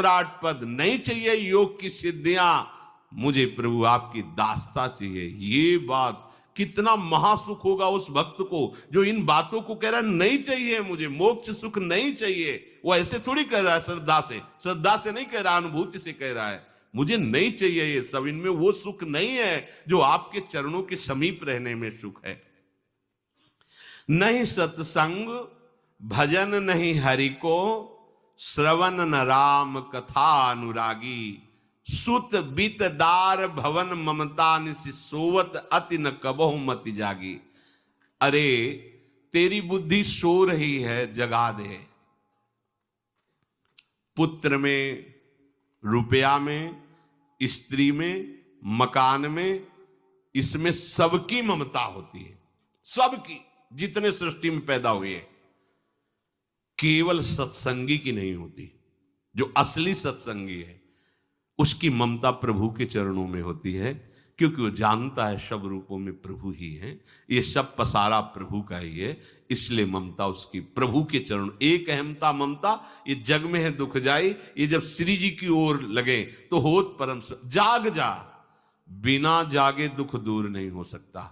विप्राट पद नहीं चाहिए, योग की सिद्धियां, मुझे प्रभु आपकी दास्ता चाहिए। ये बात कितना महासुख होगा उस भक्त को जो इन बातों को कह रहा है नहीं चाहिए मुझे, मोक्ष सुख नहीं चाहिए। वो ऐसे थोड़ी कह रहा है, श्रद्धा से नहीं कह रहा, अनुभूति से कह रहा है, मुझे नहीं चाहिए ये सब, इनमें वो सुख नहीं है जो आपके चरणों के समीप रहने में सुख है। नहीं सत्संग भजन नहीं हरि को, श्रवण न राम कथा अनुरागी। सुत बीत दार भवन ममता निसि सोवत अति न कबहु मति जागी। अरे तेरी बुद्धि सो रही है, जगा दे। पुत्र में, रुपया में, स्त्री में, मकान में, इसमें सबकी ममता होती है, सबकी, जितने सृष्टि में पैदा हुए हैं। केवल सत्संगी की नहीं होती। जो असली सत्संगी है उसकी ममता प्रभु के चरणों में होती है, क्योंकि वो जानता है सब रूपों में प्रभु ही है, ये सब पसारा प्रभु का ही है, इसलिए ममता उसकी प्रभु के चरण। एक अहमता ममता ये जग में है दुख जाई, ये जब श्री जी की ओर लगे तो होत परम। जाग जा, बिना जागे दुख दूर नहीं हो सकता।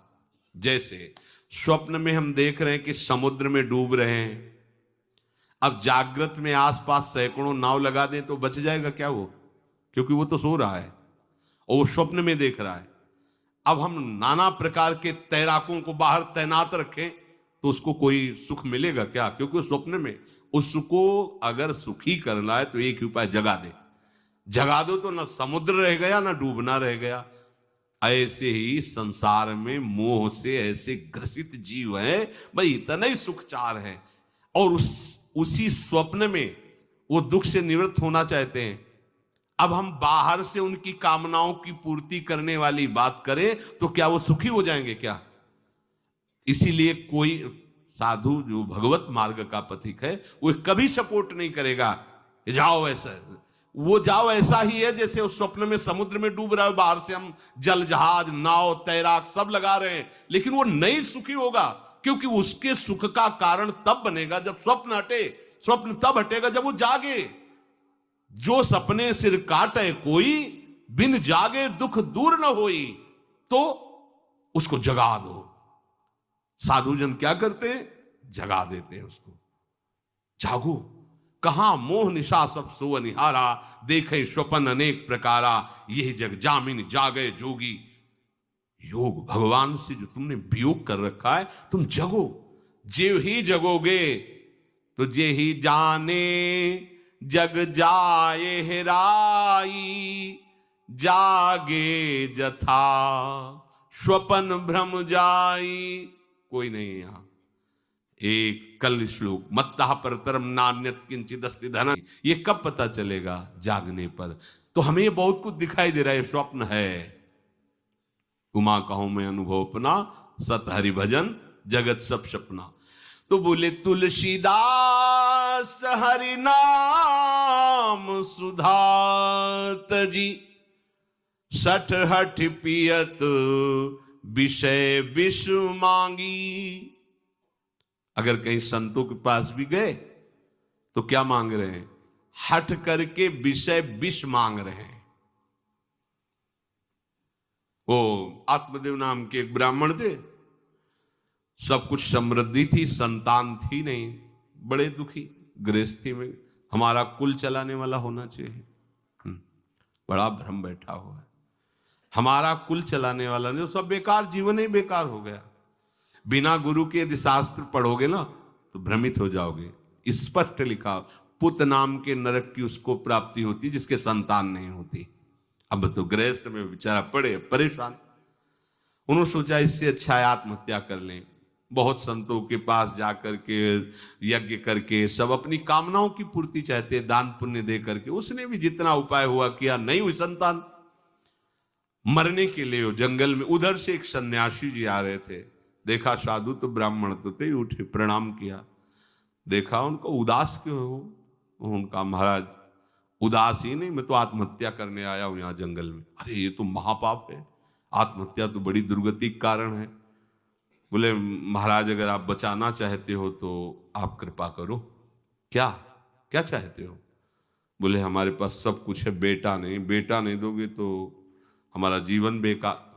जैसे स्वप्न में हम देख रहे हैं कि समुद्र में डूब रहे हैं, अब जागृत में आसपास सैकड़ों नाव लगा दें तो बच जाएगा क्या वो? क्योंकि वो तो सो रहा है और वो स्वप्न में देख रहा है। अब हम नाना प्रकार के तैराकों को बाहर तैनात रखें तो उसको कोई सुख मिलेगा क्या? क्योंकि वो स्वप्न में। उसको अगर सुखी करना है तो एक ही उपाय, जगा दे। जगा दो तो ना समुद्र रह गया ना डूबना रह गया। ऐसे ही संसार में मोह से ऐसे ग्रसित जीव हैं, भाई इतना ही सुखचार है, और उसी स्वप्न में वो दुख से निवृत्त होना चाहते हैं। अब हम बाहर से उनकी कामनाओं की पूर्ति करने वाली बात करें तो क्या वो सुखी हो जाएंगे क्या? इसीलिए कोई साधु जो भगवत मार्ग का पथिक है वो कभी सपोर्ट नहीं करेगा जाओ ऐसा। वो जाओ ऐसा ही है जैसे उस स्वप्न में समुद्र में डूब रहा है, बाहर से हम जल जहाज नाव तैराक सब लगा रहे हैं, लेकिन वो नहीं सुखी होगा, क्योंकि उसके सुख का कारण तब बनेगा जब स्वप्न हटे। स्वप्न तब हटेगा जब वो जागे। जो सपने सिर काटे कोई, बिन जागे दुख दूर न होई। तो उसको जगा दो। साधुजन क्या करते हैं? जगा देते हैं उसको। जागो, कहां मोह निशा सब सो निहारा, देखे स्वपन अनेक प्रकारा, यह जग जामिन जागे जोगी। योग भगवान से जो तुमने वियोग कर रखा है, तुम जगो। जे ही जगोगे तो जे ही जाने जग जाए हेराई। जागे जथा स्वपन भ्रम जाई। कोई नहीं है यहां। एक कल श्लोक, मत्तः परतरम नान्यत किंचित् अस्ति धन। ये कब पता चलेगा? जागने पर। तो हमें ये बहुत कुछ दिखाई दे रहा है, स्वप्न है। उमा कहूं मैं अनुभव अपना, सत हरि भजन जगत सब सपना। तो बोले तुलसीदास हरि नाम सुधा तजी, सठ हठ पियत विषय विष मांगी। अगर कहीं संतों के पास भी गए तो क्या मांग रहे हैं? हठ करके विषय विष मांग रहे हैं। वो आत्मदेव नाम के एक ब्राह्मण थे, सब कुछ समृद्धि थी, संतान थी नहीं, बड़े दुखी गृहस्थी में। हमारा कुल चलाने वाला होना चाहिए। बड़ा भ्रम बैठा हुआ है, हमारा कुल चलाने वाला नहीं, तो सब बेकार, जीवन ही बेकार हो गया। बिना गुरु के यदि शास्त्र पढ़ोगे ना तो भ्रमित हो जाओगे। स्पष्ट लिखा, पुत नाम के नरक की उसको प्राप्ति होती जिसके संतान नहीं होती। अब तो गृहस्थ में बेचारा पड़े परेशान। उन्होंने सोचा इससे अच्छा है आत्महत्या कर लें। बहुत संतों के पास जाकर के यज्ञ करके सब अपनी कामनाओं की पूर्ति चाहते, दान पुण्य दे करके। उसने भी जितना उपाय हुआ किया, नहीं हुई संतान। मरने के लिए वो जंगल में, उधर से एक सन्यासी जी आ रहे थे, देखा साधु तो ब्राह्मण तो थे, उठे प्रणाम किया। देखा उनको उदास क्यों हो? उनका महाराज उदास ही नहीं, मैं तो आत्महत्या करने आया हूं यहाँ जंगल में। अरे ये तो महापाप है, आत्महत्या तो बड़ी दुर्गति का कारण है। बोले महाराज अगर आप बचाना चाहते हो तो आप कृपा करो। क्या क्या चाहते हो? बोले हमारे पास सब कुछ है, बेटा नहीं, बेटा नहीं दोगे तो हमारा जीवन बेकार।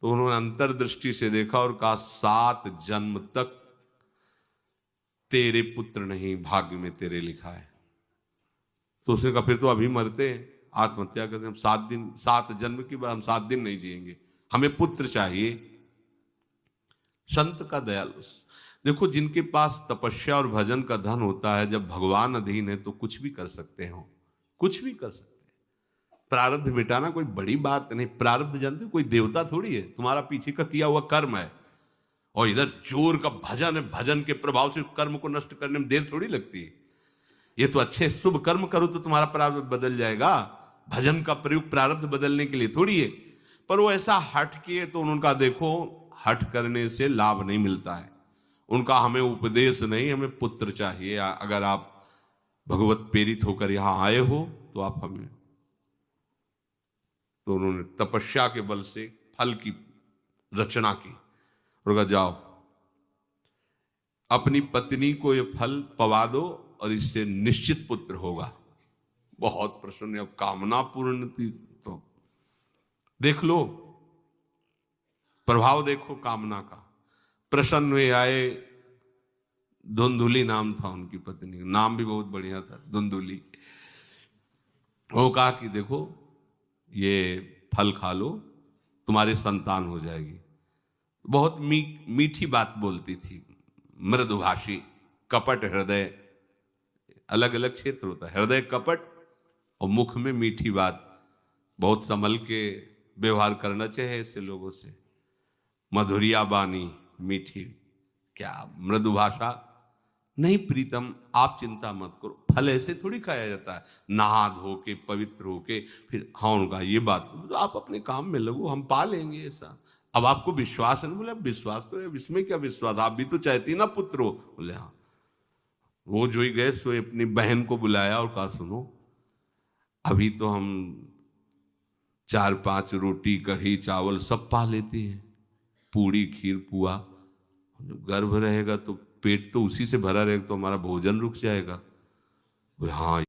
तो उन्होंने अंतर्दृष्टि से देखा और कहा 7 जन्म तक तेरे पुत्र नहीं भाग्य में तेरे लिखा है। तो उसने कहा फिर तो अभी मरते हैं, आत्महत्या करते, हम 7 जन्म की बात, हम 7 दिन नहीं जिएंगे, हमें पुत्र चाहिए। संत का दयालु। देखो जिनके पास तपस्या और भजन का धन होता है, जब भगवान अधीन है तो कुछ भी कर सकते हो, कुछ भी कर सकते हैं। प्रारब्ध मिटाना कोई बड़ी बात नहीं। प्रारब्ध जानते कोई देवता थोड़ी है, तुम्हारा पीछे का किया हुआ कर्म है। और इधर जोर का भजन है, भजन के प्रभाव से कर्म को नष्ट करने में देर थोड़ी लगती है। ये तो अच्छे शुभ कर्म करो तो तुम्हारा प्रारब्ध बदल जाएगा। भजन का प्रयोग प्रारब्ध बदलने के लिए थोड़ी है। पर वो ऐसा हट किए तो उनका देखो, हट करने से लाभ नहीं मिलता है। उनका हमें उपदेश नहीं, हमें पुत्र चाहिए। अगर आप भगवत प्रेरित होकर यहां आए हो तो आप हमें। तो उन्होंने तपस्या के बल से फल की रचना की और कहा जाओ अपनी पत्नी को ये फल पवा दो और इससे निश्चित पुत्र होगा। बहुत प्रसन्न, अब कामना पूर्ण थी। तो देख लो प्रभाव, देखो कामना का। प्रसन्न हुए आए। धुंधुली नाम था उनकी पत्नी, नाम भी बहुत बढ़िया था, धुंधुली। वो कहा कि देखो ये फल खा लो, तुम्हारी संतान हो जाएगी। बहुत मीठी बात बोलती थी, मृदुभाषी, कपट हृदय। अलग अलग क्षेत्र होता है, हृदय कपट और मुख में मीठी बात। बहुत संभल के व्यवहार करना चाहिए ऐसे लोगों से। मधुरिया बानी, मीठी, क्या मृदुभाषा। नहीं प्रीतम, आप चिंता मत करो, फल ऐसे थोड़ी खाया जाता है, नहा धो के पवित्र होके फिर। हाँ उनका ये बात, तो आप अपने काम में लगो, हम पा लेंगे ऐसा। अब आपको विश्वास है ना? बोले विश्वास तो है, इसमें क्या विश्वास, आप भी तो चाहती ना पुत्र हो। बोले हाँ। वो जो ही गए सो अपनी बहन को बुलाया और कहा सुनो, अभी तो हम 4-5 रोटी कढ़ी चावल सब पा लेते हैं, पूड़ी खीर पुआ। जब गर्भ रहेगा तो पेट तो उसी से भरा रहेगा, तो हमारा भोजन रुक जाएगा। बोले हाँ